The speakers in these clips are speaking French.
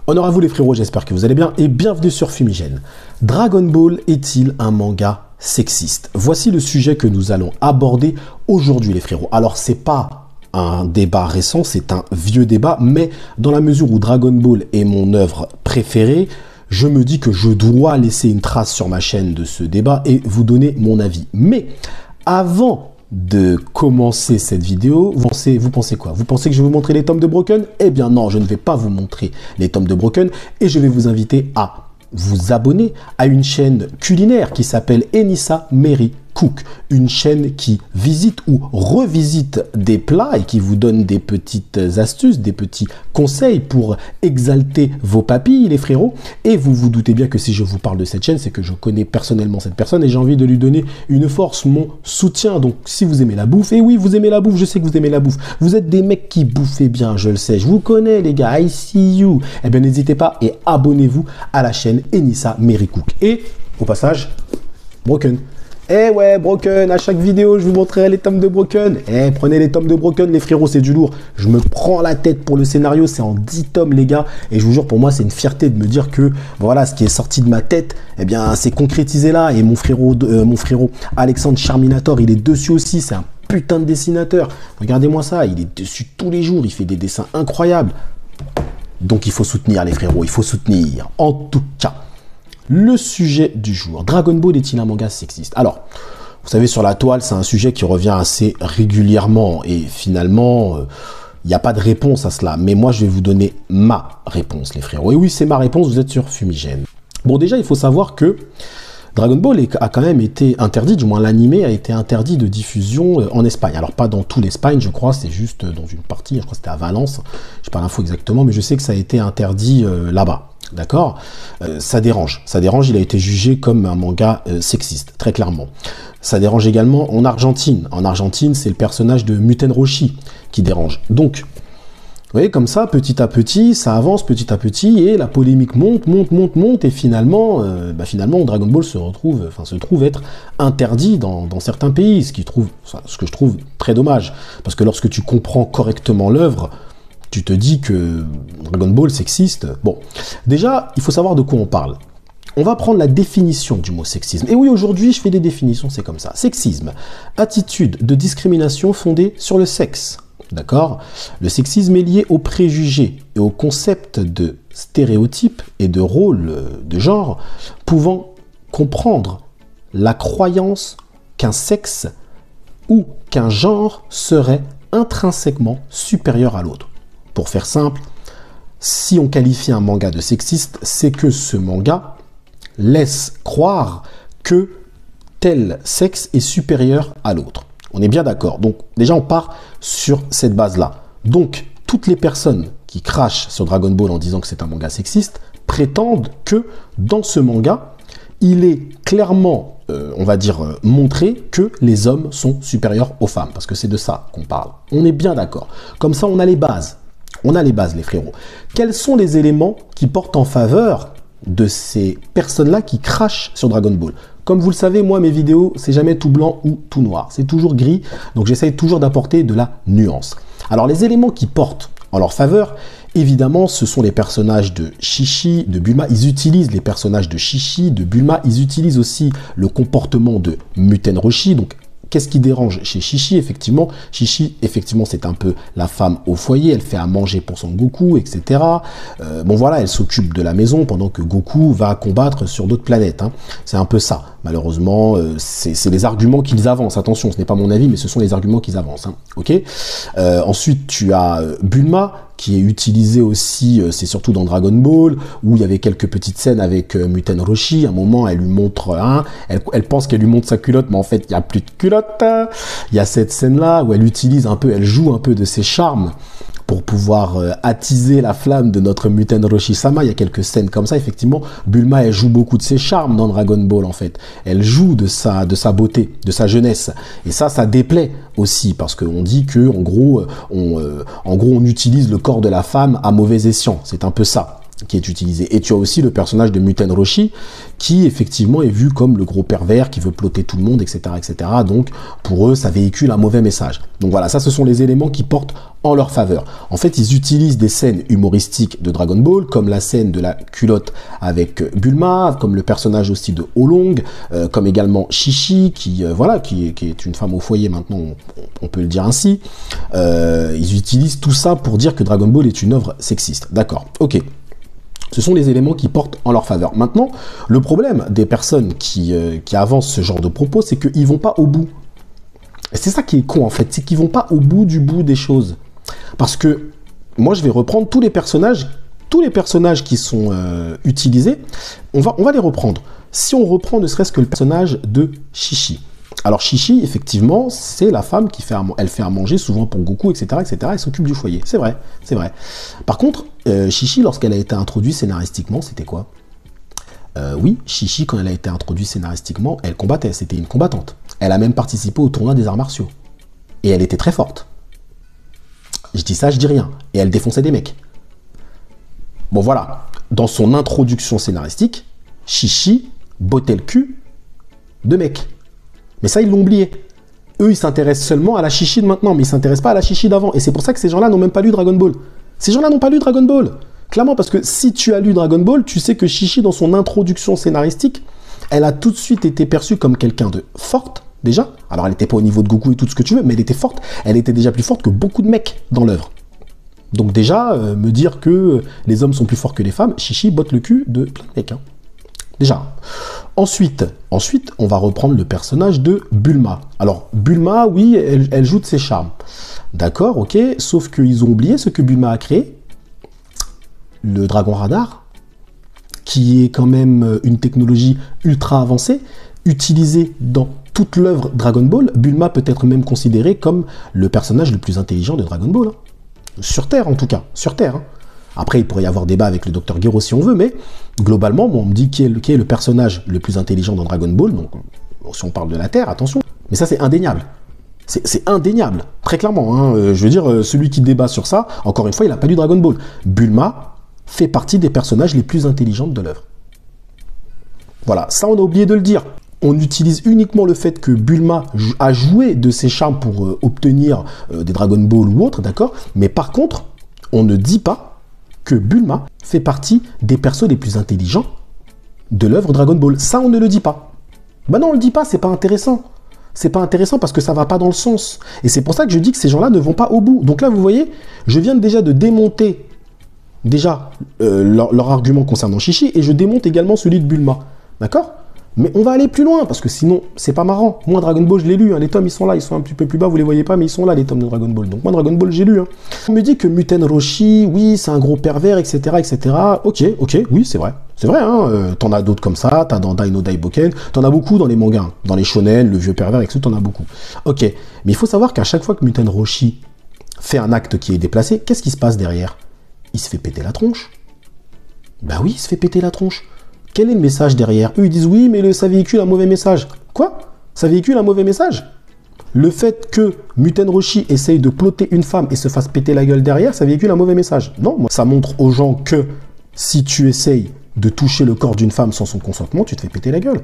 Honneur à vous les frérots, j'espère que vous allez bien et bienvenue sur Fumigène. Dragon Ball est-il un manga sexiste? Voici le sujet que nous allons aborder aujourd'hui les frérots. Alors c'est pas un débat récent, c'est un vieux débat, mais dans la mesure où Dragon Ball est mon œuvre préférée, je me dis que je dois laisser une trace sur ma chaîne de ce débat et vous donner mon avis. Mais avant de commencer cette vidéo, vous pensez quoi? Vous pensez que je vais vous montrer les tomes de Broken? Eh bien non, je ne vais pas vous montrer les tomes de Broken et je vais vous inviter à vous abonner à une chaîne culinaire qui s'appelle Enissa Mary Cook, une chaîne qui visite ou revisite des plats et qui vous donne des petites astuces, des petits conseils pour exalter vos papilles, les frérots. Et vous vous doutez bien que si je vous parle de cette chaîne, c'est que je connais personnellement cette personne et j'ai envie de lui donner une force, mon soutien. Donc si vous aimez la bouffe, et oui, vous aimez la bouffe, je sais que vous aimez la bouffe, vous êtes des mecs qui bouffez bien, je le sais, je vous connais les gars, I see you. Eh bien n'hésitez pas et abonnez-vous à la chaîne Enissa Mary Cook. Et au passage, Broken. Eh ouais, Broken, à chaque vidéo, je vous montrerai les tomes de Broken. Eh, prenez les tomes de Broken, les frérots, c'est du lourd. Je me prends la tête pour le scénario, c'est en 10 tomes, les gars. Et je vous jure, pour moi, c'est une fierté de me dire que, voilà, ce qui est sorti de ma tête, eh bien, c'est concrétisé là. Et mon frérot Alexandre Charminator, il est dessus aussi, c'est un putain de dessinateur. Regardez-moi ça, il est dessus tous les jours, il fait des dessins incroyables. Donc, il faut soutenir, les frérots, il faut soutenir. En tout cas, le sujet du jour. Dragon Ball est-il un manga sexiste? Alors, vous savez, sur la toile, c'est un sujet qui revient assez régulièrement et finalement, il n'y a pas de réponse à cela. Mais moi, je vais vous donner ma réponse, les frérots. Et oui, c'est ma réponse, vous êtes sur Fumigène. Bon, déjà, il faut savoir que Dragon Ball a quand même été interdit, du moins l'animé a été interdit de diffusion en Espagne. Alors pas dans tout l'Espagne, je crois, c'est juste dans une partie, je crois que c'était à Valence, je sais pas l'info exactement, mais je sais que ça a été interdit là-bas. D'accord, ça dérange, il a été jugé comme un manga sexiste, très clairement. Ça dérange également en Argentine. En Argentine, c'est le personnage de Muten Roshi qui dérange. Donc, vous voyez, comme ça, petit à petit, ça avance petit à petit, et la polémique monte, et finalement, Dragon Ball se trouve être interdit dans certains pays, ce que je trouve très dommage. Parce que lorsque tu comprends correctement l'œuvre, tu te dis que Dragon Ball sexiste. Bon, déjà, il faut savoir de quoi on parle. On va prendre la définition du mot sexisme. Et oui, aujourd'hui, je fais des définitions, c'est comme ça. Sexisme, attitude de discrimination fondée sur le sexe. D'accord? Le sexisme est lié aux préjugés et au concept de stéréotypes et de rôles de genre pouvant comprendre la croyance qu'un sexe ou qu'un genre serait intrinsèquement supérieur à l'autre. Pour faire simple, si on qualifie un manga de sexiste, c'est que ce manga laisse croire que tel sexe est supérieur à l'autre. On est bien d'accord. Donc déjà, on part sur cette base-là. Donc, toutes les personnes qui crachent sur Dragon Ball en disant que c'est un manga sexiste prétendent que dans ce manga, il est clairement, on va dire, montré que les hommes sont supérieurs aux femmes. Parce que c'est de ça qu'on parle. On est bien d'accord. Comme ça, on a les bases. On a les bases, les frérots. Quels sont les éléments qui portent en faveur de ces personnes-là qui crachent sur Dragon Ball? Comme vous le savez, moi, mes vidéos, c'est jamais tout blanc ou tout noir. C'est toujours gris, donc j'essaye toujours d'apporter de la nuance. Alors, les éléments qui portent en leur faveur, évidemment, ce sont les personnages de Chichi, de Bulma. Ils utilisent les personnages de Chichi, de Bulma. Ils utilisent aussi le comportement de Muten Roshi, donc qu'est-ce qui dérange chez Chichi? Effectivement, c'est un peu la femme au foyer. Elle fait à manger pour son Goku, etc. Bon, voilà, elle s'occupe de la maison pendant que Goku va combattre sur d'autres planètes. Hein. C'est un peu ça. Malheureusement, c'est les arguments qu'ils avancent. Attention, ce n'est pas mon avis, mais ce sont les arguments qu'ils avancent. Hein. Ok. Ensuite, tu as Bulma, qui est utilisée aussi, c'est surtout dans Dragon Ball, où il y avait quelques petites scènes avec Muten Roshi. À un moment, elle lui montre, elle pense qu'elle lui montre sa culotte, mais en fait, il n'y a plus de culotte. Il y a cette scène-là où elle utilise un peu, elle joue un peu de ses charmes pour pouvoir attiser la flamme de notre Muten Roshi-sama. Il y a quelques scènes comme ça. Effectivement, Bulma, elle joue beaucoup de ses charmes dans Dragon Ball, en fait. Elle joue de sa beauté, de sa jeunesse. Et ça déplaît aussi, parce qu'on dit que, en gros, on utilise le corps de la femme à mauvais escient. C'est un peu ça. qui est utilisé. Et tu as aussi le personnage de Muten Roshi, qui effectivement est vu comme le gros pervers, qui veut plotter tout le monde, etc., etc. Donc, pour eux, ça véhicule un mauvais message. Donc voilà, ça, ce sont les éléments qui portent en leur faveur. En fait, ils utilisent des scènes humoristiques de Dragon Ball, comme la scène de la culotte avec Bulma, comme le personnage aussi de Oolong, comme également Chi-Chi, qui est une femme au foyer maintenant, on peut le dire ainsi. Ils utilisent tout ça pour dire que Dragon Ball est une œuvre sexiste. D'accord, ok. Ce sont les éléments qui portent en leur faveur. Maintenant, le problème des personnes qui avancent ce genre de propos, c'est qu'ils vont pas au bout. Et c'est ça qui est con, en fait, c'est qu'ils vont pas au bout des choses. Parce que, moi, je vais reprendre tous les personnages qui sont utilisés, on va les reprendre. Si on reprend ne serait-ce que le personnage de Chi-Chi. Alors Chi-Chi, effectivement, c'est la femme qui fait elle fait à manger, souvent pour Goku, etc., etc., elle s'occupe du foyer, c'est vrai, c'est vrai. Par contre, Chi-Chi, lorsqu'elle a été introduite scénaristiquement, c'était quoi? Oui, Chi-Chi, quand elle a été introduite scénaristiquement, elle combattait, c'était une combattante. Elle a même participé au tournoi des arts martiaux. Et elle était très forte. Je dis ça, je dis rien. Et elle défonçait des mecs. Bon voilà, dans son introduction scénaristique, Chi-Chi bottait le cul de mecs. Mais ça, ils l'ont oublié. Eux, ils s'intéressent seulement à la Chi-Chi de maintenant, mais ils ne s'intéressent pas à la Chi-Chi d'avant. Et c'est pour ça que ces gens-là n'ont même pas lu Dragon Ball. Ces gens-là n'ont pas lu Dragon Ball. Clairement, parce que si tu as lu Dragon Ball, tu sais que Chi-Chi, dans son introduction scénaristique, elle a tout de suite été perçue comme quelqu'un de forte, déjà. Alors, elle n'était pas au niveau de Goku et tout ce que tu veux, mais elle était forte. Elle était déjà plus forte que beaucoup de mecs dans l'œuvre. Donc déjà, me dire que les hommes sont plus forts que les femmes, Chi-Chi botte le cul de plein de mecs. Hein. Déjà. Ensuite, on va reprendre le personnage de Bulma. Alors, Bulma, oui, elle joue de ses charmes. D'accord, ok, sauf qu'ils ont oublié ce que Bulma a créé. Le Dragon Radar, qui est quand même une technologie ultra avancée, utilisée dans toute l'œuvre Dragon Ball. Bulma peut être même considérée comme le personnage le plus intelligent de Dragon Ball. Hein. Sur Terre, en tout cas. Sur Terre, hein. Après, il pourrait y avoir débat avec le Dr Gero si on veut, mais globalement, on me dit qui est le personnage le plus intelligent dans Dragon Ball. Donc, si on parle de la Terre, attention. Mais ça, c'est indéniable. C'est indéniable, très clairement. Hein. Je veux dire, celui qui débat sur ça, encore une fois, il n'a pas lu Dragon Ball. Bulma fait partie des personnages les plus intelligents de l'œuvre. Voilà, ça, on a oublié de le dire. On utilise uniquement le fait que Bulma a joué de ses charmes pour obtenir des Dragon Ball ou autres, d'accord? Mais par contre, on ne dit pas que Bulma fait partie des persos les plus intelligents de l'œuvre Dragon Ball. Ça, on ne le dit pas. Ben non, on le dit pas, c'est pas intéressant. C'est pas intéressant parce que ça va pas dans le sens. Et c'est pour ça que je dis que ces gens-là ne vont pas au bout. Donc là, vous voyez, je viens déjà de démonter leur argument concernant Chi-Chi et je démonte également celui de Bulma. D'accord? Mais on va aller plus loin, parce que sinon, c'est pas marrant. Moi, Dragon Ball, je l'ai lu, hein. Les tomes, ils sont là, ils sont un petit peu plus bas, vous les voyez pas, mais ils sont là, les tomes de Dragon Ball. Donc moi, Dragon Ball, j'ai lu. Hein. On me dit que Muten Roshi, oui, c'est un gros pervers, etc., etc. Ok, oui, c'est vrai. C'est vrai, hein. T'en as d'autres comme ça, t'as dans Dai no Daiboken, t'en as beaucoup dans les mangas, hein. Dans les shonen, le vieux pervers, etc., t'en as beaucoup. Ok, mais il faut savoir qu'à chaque fois que Muten Roshi fait un acte qui est déplacé, qu'est-ce qui se passe derrière? Il se fait péter la tronche. Bah oui, il se fait péter la tronche. Quel est le message derrière? Eux, ils disent oui, mais ça véhicule un mauvais message. Quoi? Ça véhicule un mauvais message? Le fait que Muten Roshi essaye de plotter une femme et se fasse péter la gueule derrière, ça véhicule un mauvais message. Non, ça montre aux gens que si tu essayes de toucher le corps d'une femme sans son consentement, tu te fais péter la gueule.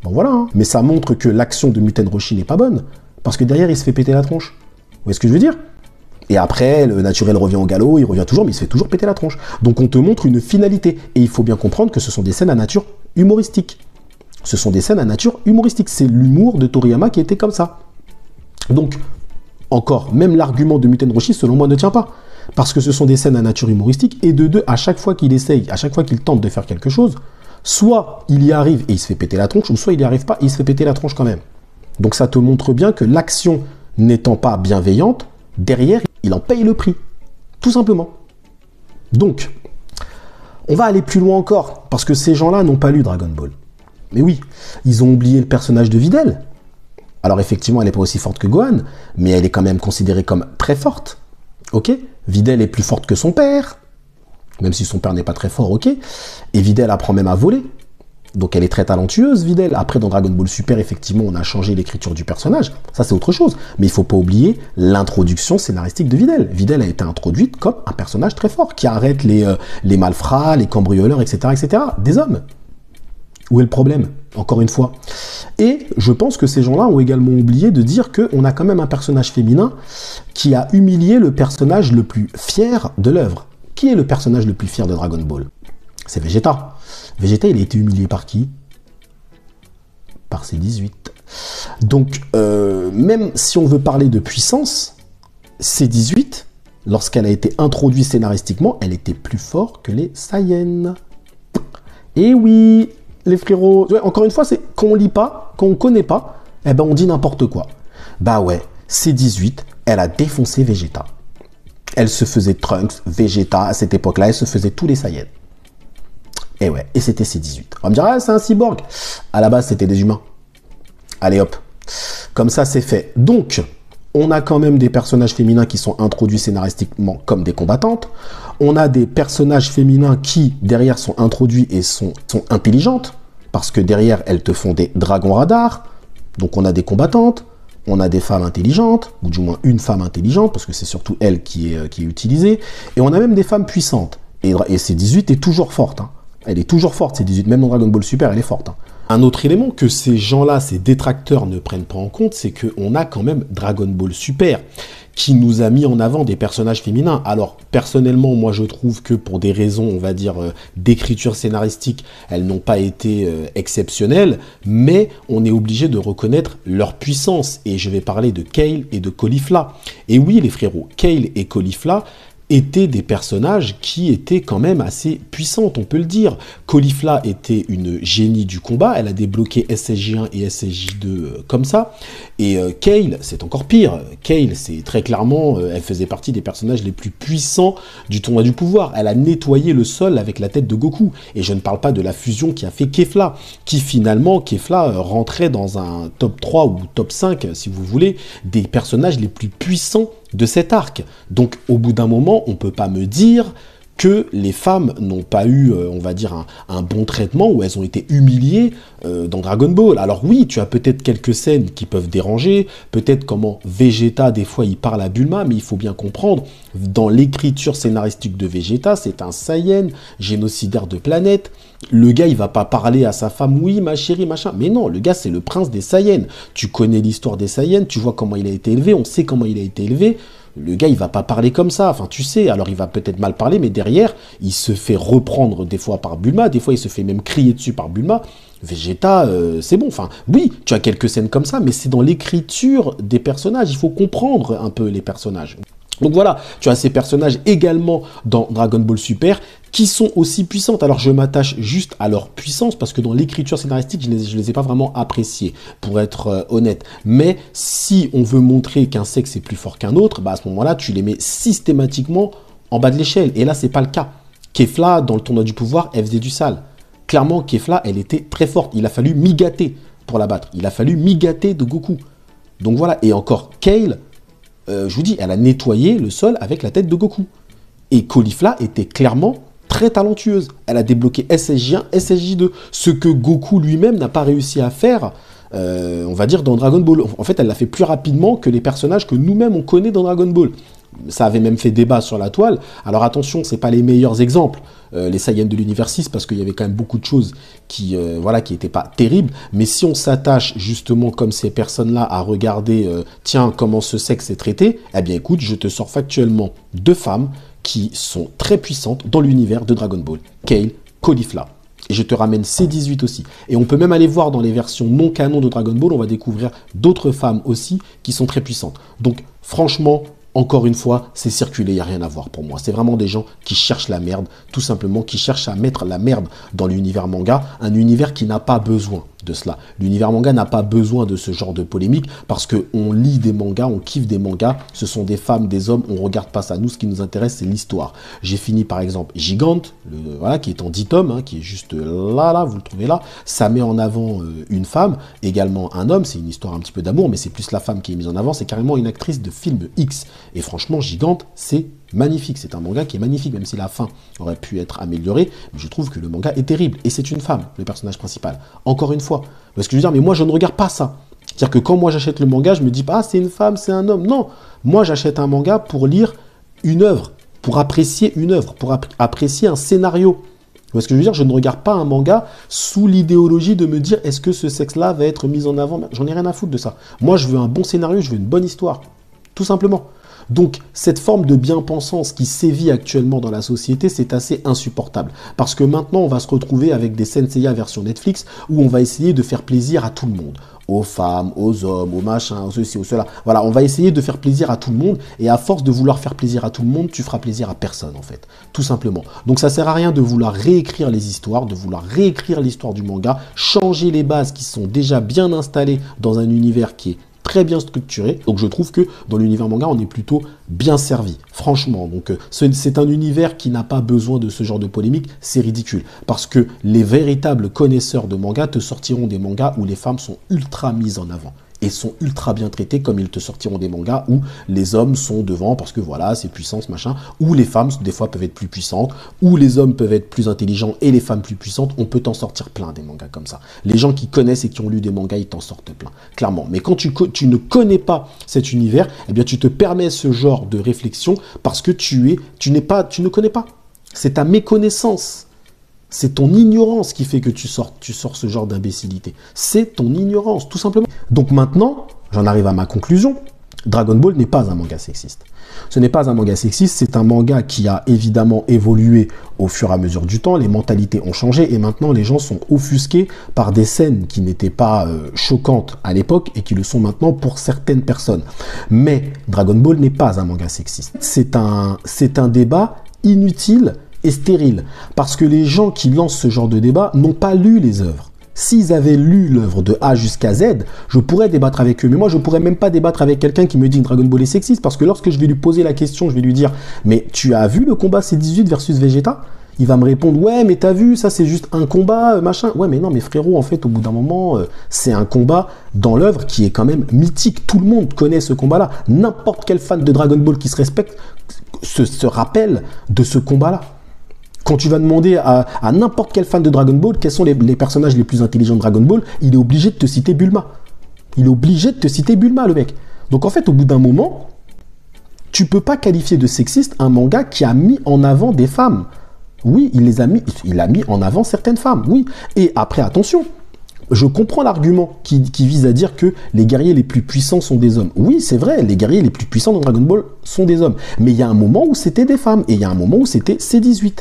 Bon voilà, hein. Mais ça montre que l'action de Muten Roshi n'est pas bonne, parce que derrière, il se fait péter la tronche. Vous voyez ce que je veux dire? Et après, le naturel revient au galop, il revient toujours, mais il se fait toujours péter la tronche. Donc on te montre une finalité. Et il faut bien comprendre que ce sont des scènes à nature humoristique. Ce sont des scènes à nature humoristique. C'est l'humour de Toriyama qui était comme ça. Donc, encore, même l'argument de Muten Roshi, selon moi, ne tient pas. Parce que ce sont des scènes à nature humoristique. Et de deux, à chaque fois qu'il essaye, à chaque fois qu'il tente de faire quelque chose, soit il y arrive et il se fait péter la tronche, ou soit il n'y arrive pas et il se fait péter la tronche quand même. Donc ça te montre bien que l'action n'étant pas bienveillante, derrière, il en paye le prix, tout simplement. Donc, on va aller plus loin encore, parce que ces gens-là n'ont pas lu Dragon Ball. Mais oui, ils ont oublié le personnage de Videl. Alors effectivement, elle n'est pas aussi forte que Gohan, mais elle est quand même considérée comme très forte. Ok? Videl est plus forte que son père, même si son père n'est pas très fort, ok? Et Videl apprend même à voler. Donc elle est très talentueuse, Videl. Après, dans Dragon Ball Super, effectivement, on a changé l'écriture du personnage. Ça, c'est autre chose. Mais il faut pas oublier l'introduction scénaristique de Videl. Videl a été introduite comme un personnage très fort, qui arrête les malfrats, les cambrioleurs, etc., des hommes. Où est le problème? Encore une fois. Et je pense que ces gens-là ont également oublié de dire qu'on a quand même un personnage féminin qui a humilié le personnage le plus fier de l'œuvre. Qui est le personnage le plus fier de Dragon Ball? C'est Vegeta. Vegeta, il a été humilié par qui? Par C18. Donc, même si on veut parler de puissance, C18, lorsqu'elle a été introduite scénaristiquement, elle était plus forte que les Saiyans. Et oui, les frérots, encore une fois, c'est qu'on lit pas, qu'on connaît pas, eh ben on dit n'importe quoi. Bah ouais, C18, elle a défoncé Vegeta. Elle se faisait Trunks, Vegeta, à cette époque-là, elle se faisait tous les Saiyans. Et ouais, et c'était C18. On va me dire, ah, c'est un cyborg. À la base, c'était des humains. Allez hop. Comme ça, c'est fait. Donc, on a quand même des personnages féminins qui sont introduits scénaristiquement comme des combattantes. On a des personnages féminins qui, derrière, sont introduits et sont intelligentes. Parce que derrière, elles te font des dragons radars. Donc, on a des combattantes. On a des femmes intelligentes, ou du moins une femme intelligente, parce que c'est surtout elle qui est utilisée. Et on a même des femmes puissantes. Et C18 est toujours forte, hein. Elle est toujours forte, C18. Même dans Dragon Ball Super, elle est forte, hein. Un autre élément que ces gens-là, ces détracteurs ne prennent pas en compte, c'est qu'on a quand même Dragon Ball Super, qui nous a mis en avant des personnages féminins. Alors, personnellement, moi, je trouve que pour des raisons, on va dire, d'écriture scénaristique, elles n'ont pas été exceptionnelles, mais on est obligé de reconnaître leur puissance. Et je vais parler de Kale et de Caulifla. Et oui, les frérots, Kale et Caulifla étaient des personnages qui étaient quand même assez puissantes, on peut le dire. Caulifla était une génie du combat, elle a débloqué SSJ1 et SSJ2 comme ça, et Kale, c'est encore pire. Kale, c'est très clairement, elle faisait partie des personnages les plus puissants du tournoi du pouvoir. Elle a nettoyé le sol avec la tête de Goku, et je ne parle pas de la fusion qui a fait Kefla, qui finalement, Kefla rentrait dans un top 3 ou top 5, si vous voulez, des personnages les plus puissants de cet arc. Donc au bout d'un moment, on peut pas me dire que les femmes n'ont pas eu, on va dire, un bon traitement, où elles ont été humiliées dans Dragon Ball. Alors oui, tu as peut-être quelques scènes qui peuvent déranger, peut-être comment Vegeta, des fois, il parle à Bulma, mais il faut bien comprendre, dans l'écriture scénaristique de Vegeta, c'est un Saiyan, génocidaire de planète. Le gars, il va pas parler à sa femme, oui, ma chérie, machin. Mais non, le gars, c'est le prince des Saiyans. Tu connais l'histoire des Saiyans, tu vois comment il a été élevé, on sait comment il a été élevé. Le gars, il va pas parler comme ça. Enfin, tu sais, alors il va peut-être mal parler, mais derrière, il se fait reprendre des fois par Bulma, des fois, il se fait même crier dessus par Bulma. Vegeta, c'est bon. Enfin, oui, tu as quelques scènes comme ça, mais c'est dans l'écriture des personnages. Il faut comprendre un peu les personnages. Donc voilà, tu as ces personnages également dans Dragon Ball Super qui sont aussi puissantes. Alors je m'attache juste à leur puissance parce que dans l'écriture scénaristique, je les ai pas vraiment appréciées, pour être honnête. Mais si on veut montrer qu'un sexe est plus fort qu'un autre, bah à ce moment-là, tu les mets systématiquement en bas de l'échelle. Et là, c'est pas le cas. Kefla, dans le tournoi du pouvoir, elle faisait du sale. Clairement, Kefla, elle était très forte. Il a fallu migater pour la battre. Il a fallu migater de Goku. Donc voilà. Et encore, Kale, je vous dis, elle a nettoyé le sol avec la tête de Goku. Et Caulifla était clairement très talentueuse. Elle a débloqué SSJ1, SSJ2, ce que Goku lui-même n'a pas réussi à faire, on va dire, dans Dragon Ball. En fait, elle l'a fait plus rapidement que les personnages que nous-mêmes on connaît dans Dragon Ball. Ça avait même fait débat sur la toile. Alors attention, c'est pas les meilleurs exemples, les Saiyans de l'univers 6, parce qu'il y avait quand même beaucoup de choses qui voilà, qui n'étaient pas terribles. Mais si on s'attache justement comme ces personnes-là à regarder, tiens, comment ce sexe est traité, eh bien écoute, je te sors factuellement deux femmes qui sont très puissantes dans l'univers de Dragon Ball. Kale, Caulifla. Et je te ramène C18 aussi. Et on peut même aller voir dans les versions non canon de Dragon Ball, on va découvrir d'autres femmes aussi qui sont très puissantes. Donc franchement, encore une fois, c'est circulé, il n'y a rien à voir pour moi. C'est vraiment des gens qui cherchent la merde, tout simplement, qui cherchent à mettre la merde dans l'univers manga, un univers qui n'a pas besoin de cela. L'univers manga n'a pas besoin de ce genre de polémique, parce qu'on lit des mangas, on kiffe des mangas, ce sont des femmes, des hommes, on regarde pas ça. Nous, ce qui nous intéresse, c'est l'histoire. J'ai fini par exemple Gigante, voilà, qui est en 10 tomes, hein, qui est juste là, vous le trouvez là. Ça met en avant une femme, également un homme, c'est une histoire un petit peu d'amour, mais c'est plus la femme qui est mise en avant, c'est carrément une actrice de film X. Et franchement, Gigante, c'est magnifique, c'est un manga qui est magnifique, même si la fin aurait pu être améliorée, mais je trouve que le manga est terrible, et c'est une femme, le personnage principal, encore une fois. Parce que je veux dire, mais moi je ne regarde pas ça. C'est-à-dire que quand moi j'achète le manga, je me dis pas, ah c'est une femme, c'est un homme. Non, moi j'achète un manga pour lire une œuvre, pour apprécier une œuvre, pour apprécier un scénario. Vous voyez ce que je veux dire? Je ne regarde pas un manga sous l'idéologie de me dire, est-ce que ce sexe-là va être mis en avant? J'en ai rien à foutre de ça. Moi je veux un bon scénario, je veux une bonne histoire, tout simplement. Donc, cette forme de bien-pensance qui sévit actuellement dans la société, c'est assez insupportable. Parce que maintenant, on va se retrouver avec des Senseiya version Netflix où on va essayer de faire plaisir à tout le monde. Aux femmes, aux hommes, aux machins, aux ceci, aux cela. Voilà, on va essayer de faire plaisir à tout le monde. Et à force de vouloir faire plaisir à tout le monde, tu feras plaisir à personne, en fait. Tout simplement. Donc, ça sert à rien de vouloir réécrire les histoires, de vouloir réécrire l'histoire du manga, changer les bases qui sont déjà bien installées dans un univers qui est très bien structuré. Donc je trouve que dans l'univers manga, on est plutôt bien servi, franchement. Donc c'est un univers qui n'a pas besoin de ce genre de polémique, c'est ridicule. Parce que les véritables connaisseurs de manga te sortiront des mangas où les femmes sont ultra mises en avant et sont ultra bien traités, comme ils te sortiront des mangas où les hommes sont devant parce que voilà, c'est puissance, machin, où les femmes, des fois, peuvent être plus puissantes, où les hommes peuvent être plus intelligents et les femmes plus puissantes. On peut t'en sortir plein des mangas comme ça. Les gens qui connaissent et qui ont lu des mangas, ils t'en sortent plein, clairement. Mais quand tu ne connais pas cet univers, eh bien, tu te permets ce genre de réflexion parce que tu ne connais pas. C'est ta méconnaissance. C'est ton ignorance qui fait que tu sors ce genre d'imbécilité. C'est ton ignorance, tout simplement. Donc maintenant, j'en arrive à ma conclusion. Dragon Ball n'est pas un manga sexiste. Ce n'est pas un manga sexiste, c'est un manga qui a évidemment évolué au fur et à mesure du temps. Les mentalités ont changé et maintenant les gens sont offusqués par des scènes qui n'étaient pas choquantes à l'époque et qui le sont maintenant pour certaines personnes. Mais Dragon Ball n'est pas un manga sexiste. C'est un débat inutile et stérile, parce que les gens qui lancent ce genre de débat n'ont pas lu les œuvres. S'ils avaient lu l'œuvre de A jusqu'à Z, je pourrais débattre avec eux. Mais moi, je pourrais même pas débattre avec quelqu'un qui me dit que Dragon Ball est sexiste, parce que lorsque je vais lui poser la question, je vais lui dire « Mais tu as vu le combat C18 versus Vegeta ?» Il va me répondre « Ouais, mais t'as vu, ça c'est juste un combat, machin. » Ouais, mais non, mais frérot, en fait, au bout d'un moment, c'est un combat dans l'œuvre qui est quand même mythique. Tout le monde connaît ce combat-là. N'importe quel fan de Dragon Ball qui se respecte se rappelle de ce combat-là. Quand tu vas demander à n'importe quel fan de Dragon Ball quels sont les personnages les plus intelligents de Dragon Ball, il est obligé de te citer Bulma. Il est obligé de te citer Bulma, le mec. Donc en fait, au bout d'un moment, tu peux pas qualifier de sexiste un manga qui a mis en avant des femmes. Oui, il a mis en avant certaines femmes, oui. Et après, attention, je comprends l'argument qui vise à dire que les guerriers les plus puissants sont des hommes. Oui, c'est vrai, les guerriers les plus puissants dans Dragon Ball sont des hommes. Mais il y a un moment où c'était des femmes, et il y a un moment où c'était C18.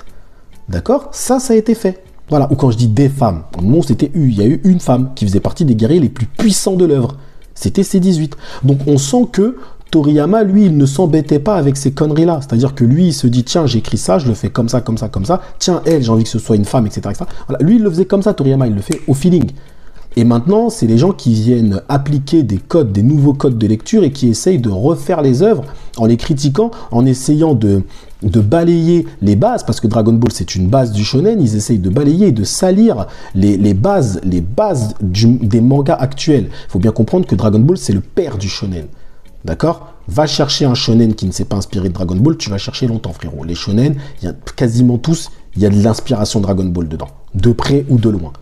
D'accord? Ça a été fait. Voilà. Ou quand je dis des femmes, au moment où il y a eu une femme qui faisait partie des guerriers les plus puissants de l'œuvre. C'était C18. Donc on sent que Toriyama, lui, il ne s'embêtait pas avec ces conneries-là. C'est-à-dire que lui, il se dit, tiens, j'écris ça, je le fais comme ça, comme ça, comme ça. Tiens, elle, j'ai envie que ce soit une femme, etc. etc. Voilà. Lui, il le faisait comme ça, Toriyama, il le fait au feeling. Et maintenant, c'est les gens qui viennent appliquer des codes, des nouveaux codes de lecture et qui essayent de refaire les œuvres en les critiquant, en essayant de balayer les bases, parce que Dragon Ball, c'est une base du shonen, ils essayent de balayer et de salir les bases des mangas actuels. Il faut bien comprendre que Dragon Ball, c'est le père du shonen. D'accord? Va chercher un shonen qui ne s'est pas inspiré de Dragon Ball, tu vas chercher longtemps, frérot. Les shonen, il y a quasiment tous, il y a de l'inspiration Dragon Ball dedans, de près ou de loin.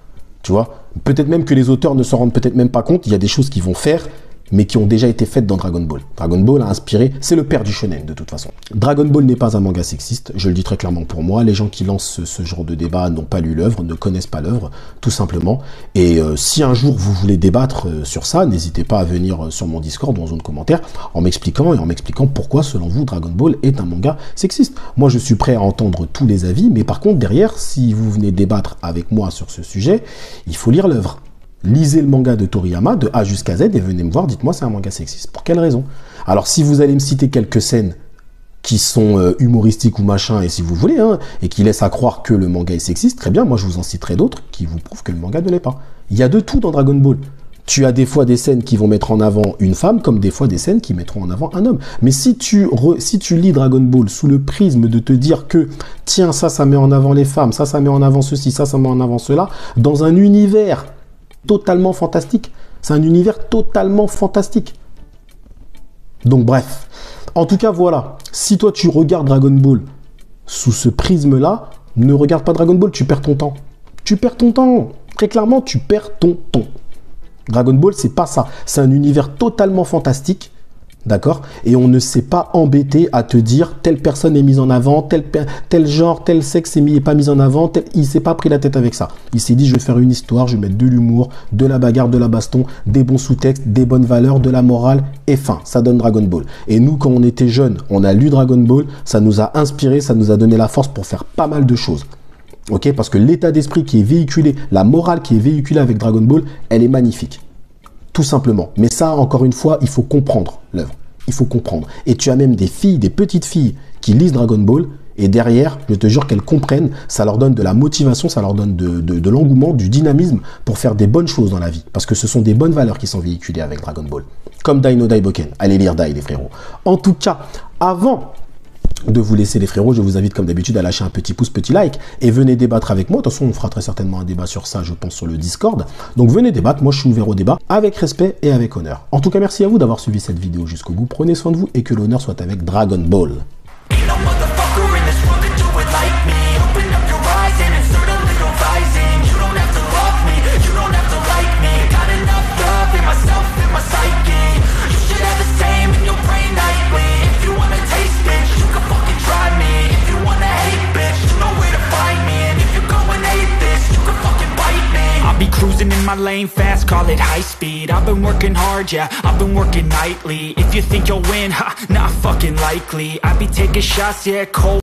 Tu vois? Peut-être même que les auteurs ne s'en rendent peut-être même pas compte, il y a des choses qu'ils vont faire, mais qui ont déjà été faites dans Dragon Ball. Dragon Ball a inspiré, c'est le père du shonen de toute façon. Dragon Ball n'est pas un manga sexiste, je le dis très clairement pour moi. Les gens qui lancent ce genre de débat n'ont pas lu l'œuvre, ne connaissent pas l'œuvre, tout simplement. Et si un jour vous voulez débattre sur ça, n'hésitez pas à venir sur mon Discord ou en zone commentaire en m'expliquant pourquoi, selon vous, Dragon Ball est un manga sexiste. Moi, je suis prêt à entendre tous les avis, mais par contre, derrière, si vous venez débattre avec moi sur ce sujet, il faut lire l'œuvre. Lisez le manga de Toriyama, de A jusqu'à Z, et venez me voir, dites-moi c'est un manga sexiste. Pour quelle raison? Alors si vous allez me citer quelques scènes qui sont humoristiques ou machin, et si vous voulez, hein, et qui laissent à croire que le manga est sexiste, très bien, moi je vous en citerai d'autres qui vous prouvent que le manga ne l'est pas. Il y a de tout dans Dragon Ball. Tu as des fois des scènes qui vont mettre en avant une femme, comme des fois des scènes qui mettront en avant un homme. Mais si tu lis Dragon Ball sous le prisme de te dire que, tiens, ça met en avant les femmes, ça met en avant ceci, ça met en avant cela, dans un univers totalement fantastique. C'est un univers totalement fantastique. Donc bref, En tout cas, voilà. Si toi, tu regardes Dragon Ball sous ce prisme-là, ne regarde pas Dragon Ball, tu perds ton temps. Tu perds ton temps. Très clairement, tu perds ton temps. Dragon Ball, c'est pas ça. C'est un univers totalement fantastique. D'accord? Et on ne s'est pas embêté à te dire telle personne est mise en avant, tel genre, tel sexe est pas mis en avant. Il s'est pas pris la tête avec ça. Il s'est dit, je vais faire une histoire, je vais mettre de l'humour, de la bagarre, de la baston, des bons sous-textes, des bonnes valeurs, de la morale et fin. Ça donne Dragon Ball. Et nous, quand on était jeunes, on a lu Dragon Ball, ça nous a inspiré, ça nous a donné la force pour faire pas mal de choses. Ok? Parce que l'état d'esprit qui est véhiculé, la morale qui est véhiculée avec Dragon Ball, elle est magnifique. Tout simplement. Mais ça, encore une fois, il faut comprendre l'œuvre. Il faut comprendre. Et tu as même des filles, des petites filles qui lisent Dragon Ball et derrière, je te jure qu'elles comprennent, ça leur donne de la motivation, ça leur donne de l'engouement, du dynamisme pour faire des bonnes choses dans la vie. Parce que ce sont des bonnes valeurs qui sont véhiculées avec Dragon Ball. Comme Dai no Daiboken. Allez lire Dai, les frérots. En tout cas, avant de vous laisser les frérots, je vous invite comme d'habitude à lâcher un petit pouce, petit like et venez débattre avec moi. De toute façon, on fera très certainement un débat sur ça, je pense, sur le Discord. Donc venez débattre, moi je suis ouvert au débat avec respect et avec honneur. En tout cas, merci à vous d'avoir suivi cette vidéo jusqu'au bout. Prenez soin de vous et que l'honneur soit avec Dragon Ball. Cruising in my lane fast, call it high speed. I've been working hard, yeah, I've been working nightly. If you think you'll win, ha, not fucking likely. I be taking shots, yeah, cold.